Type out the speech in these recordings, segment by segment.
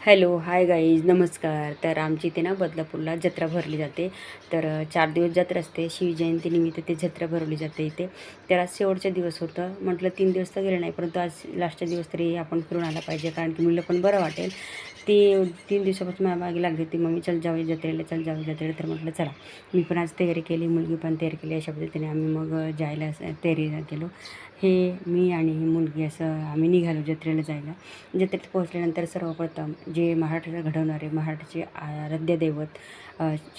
Hello hi guys नमस्कार. तर आमची इथे ना बदलापूरला जत्रा भरली जाते. तर 4 दिवस जत्रा असते. शिवजयंतीनिमित्त ते जत्रा भरवली जाते इथे. तर आज शेवटचा दिवस होतं. म्हटलं 3 दिवस तर गेले नाही, परंतु आज लास्टचा दिवस तरी आपण फिरून आला पाहिजे, कारण की मुलं पण बरं वाटेल. ती 3 दिवसापासून माझ्या मागे लागली होती, मम्मी चल जाऊया जत्रेला, चल जाऊया जत्रेला. तर म्हटलं चला, मी पण आज तयारी केली, मुलगी पण तयारी केली. अशा पद्धतीने आम्ही मग जायला तयारीला गेलो. हे मी आणि ही मुलगी असं आम्ही निघालो जत्रेला जायला. जत्रेत पोहोचल्यानंतर सर्वप्रथम जे महाराष्ट्राला घडवणारे, महाराष्ट्राचे आराध्य दैवत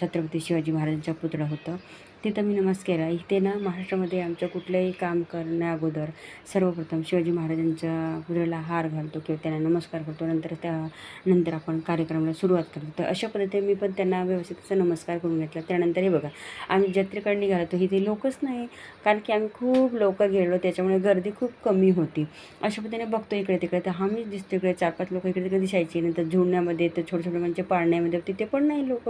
छत्रपती शिवाजी महाराजांचा पुतळा होतं, तिथं मी नमस्कार केला. इथे ना महाराष्ट्रामध्ये आमचं कुठलंही काम करण्याअगोदर सर्वप्रथम शिवाजी महाराजांच्या पुतळ्याला हार घालतो किंवा त्यांना नमस्कार करतो. त्यानंतर आपण कार्यक्रमाला सुरुवात करतो. तर अशा पद्धतीने मी पण त्यांना व्यवस्थित असा नमस्कार करून घेतला. त्यानंतर हे बघा, आम्ही जत्रेकडे निघालो तर इथे लोकच नाही, कारण की आम्ही खूप लवकर गेलो, त्याच्यामुळे गर्दी खूप कमी होती. अशा पद्धतीने बघतो इकडे तिकडे, तर आम्हीच दिसतो इकडे 4-5 लोक इकडे तिकडे दिसायची. नंतर झुडण्यामध्ये, तर छोट्या छोट्या म्हणजे पाळण्यामध्ये तिथे पण नाही लोक.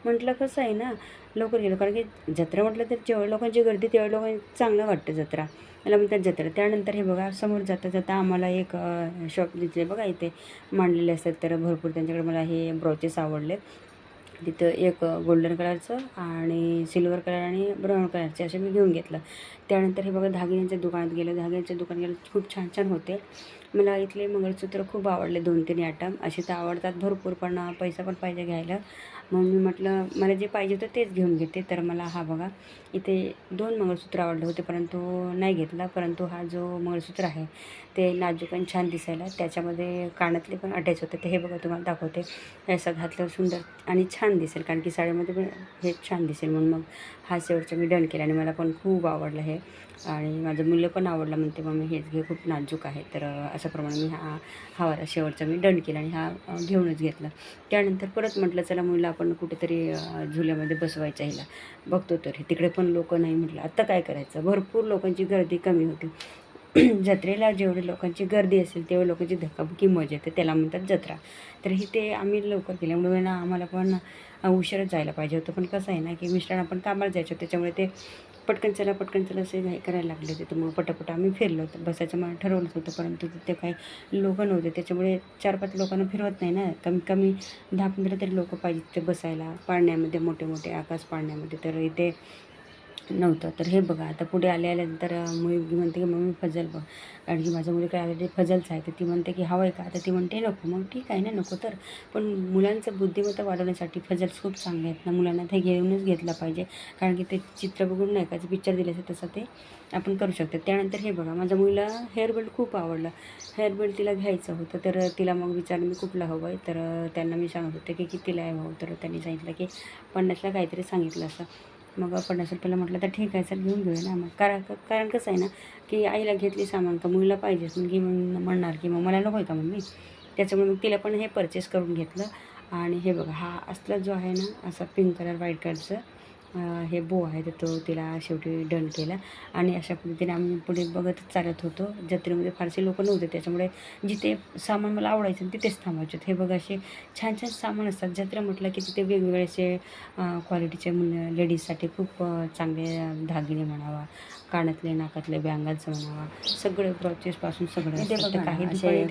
म्हटलं कसं आहे ना, लवकर गेलो, कारण की जत्रा म्हटलं तर जेवढ्या लोकांची गर्दी तेवढ्या लोकांनी चांगलं वाटतं जत्रा, याला म्हणतात जत्रा. त्यानंतर हे बघा, समोर जाता जाता आम्हाला एक शॉप दिसले बघा, इथे मांडलेले असतात तर भरपूर. त्यांच्याकडे मला हे ब्रोचेस आवडले. तिथं एक गोल्डन कलरचं आणि सिल्वर कलर आणि ब्राऊन कलरचे असे मी घेऊन घेतलं. त्यानंतर हे बघा, धागिन्यांच्या दुकानात गेलं. धागिन्यांच्या दुकानात गेलं, खूप छान छान होते. मला इथले मंगळसूत्र खूप आवडले. 2-3 आयटम असे तर आवडतात भरपूर, पण पैसा पण पाहिजे घ्यायला. मग मी म्हटलं मला जे पाहिजे होतं तेच घेऊन घेते. तर मला हा बघा, इथे 2 मंगळसूत्र आवडले होते, परंतु नाही घेतला. परंतु हा जो मंगळसूत्र आहे ते नाजूक आणि छान दिसायला, त्याच्यामध्ये कानातले पण अटॅच होते. तर हे बघा, तुम्हाला दाखवते. हे असं घातलं सुंदर आणि छान दिसेल, कारण की साडीमध्ये पण हे छान दिसेल, म्हणून मग हा शेवटचा मी डन केला. आणि मला पण खूप आवडलं हे, आणि माझं मुलं पण आवडलं, म्हणते मम्मी हेच घे, खूप नाजूक आहे. तर अशाप्रमाणे मी हा वाला शेवटचा मी डन केला आणि हा घेऊनच घेतला. त्यानंतर परत म्हटलं चला, मुलं आपण कुठेतरी झुल्यामध्ये बसवायच्या हिला. बघतो तर तिकडे पण लोक नाही. म्हटलं आता काय करायचं, भरपूर लोकांची गर्दी कमी होती. जत्रेला जेवढी लोकांची गर्दी असेल तेवढी लोकांची धक्काबुक्की मजा येते, त्याला म्हणतात जत्रा. तर ते आम्ही लवकर गेल्यामुळे ना आम्हाला पण उशीरच जायला पाहिजे होतं. पण कसं आहे ना, की मिस्टरांना पण कामाला जायचं, त्याच्यामुळे ते पटकन चला असे घाई करायला लागले होते. तर मग पटापट आम्ही फिरलो. तर बसायचं मला ठरवलंच होतं, परंतु तिथे काही लोकं नव्हते. त्याच्यामुळे 4-5 लोकांना फिरवत नाही ना, कमीत कमी 10-15 तरी लोकं पाहिजे ते बसायला पाळण्यामध्ये, मोठे मोठे आकाश पाळण्यामध्ये. तर इथे नव्हतं. तर हे बघा, आता पुढे आल्यानंतर मुलगी म्हणते की मम्मी फजल बघ, कारण की माझ्या मुलीकडे ऑलरेडी फजलच आहे. तर ती म्हणते की हवं आहे का, तर ती म्हणते नको. मग ठीक आहे ना, नको तर. पण मुलांचं बुद्धिमत्ता वाढवण्यासाठी फजल्स खूप चांगले आहेत ना, मुलांना ते घेऊनच घेतलं पाहिजे, कारण की ते चित्र बघून नाही का, पिक्चर दिलं तसं ते आपण करू शकतो. त्यानंतर हे बघा, माझ्या मुलीला हेअर बेल्ट खूप आवडलं. हेअर बेल्ट तिला घ्यायचं होतं, तर तिला मग विचारलं मी कुठलं हवं आहे. तर त्यांना मी सांगत होते की कितीला आहे भाऊ. तर त्यांनी सांगितलं की 50ला काहीतरी सांगितलं असं. मग 50 रुपयाला म्हटलं तर ठीक आहे, चल घेऊन घेऊया ना. मग कारण कसं आहे ना, की आईला घेतली सामान का मुलीला पाहिजेच. मुलगी मग म्हणणार की मग मला नको आहे का मम्मी. त्याच्यामुळे मग तिला पण हे परचेस करून घेतलं. आणि हे बघा, हा असला जो आहे ना, असा पिंक कलर व्हाईट कलरचं हे बो आहे, तर तो तिला शेवटी डन केला. आणि अशा पद्धतीने आम्ही पुढे बघतच चालत होतो. जत्रेमध्ये फारसे लोक नव्हते, त्याच्यामुळे जिथे सामान मला आवडायचं तिथेच थांबायचे. हे बघा, असे छान छान सामान असतात. जत्रा म्हटलं की तिथे वेगवेगळे असे क्वालिटीचे लेडीजसाठी खूप चांगले दागिने म्हणावा, कानातले नाकातले बँगल्स म्हणावा, सगळे ब्रॉचेसपासून सगळं असतं. तर काही दुकाने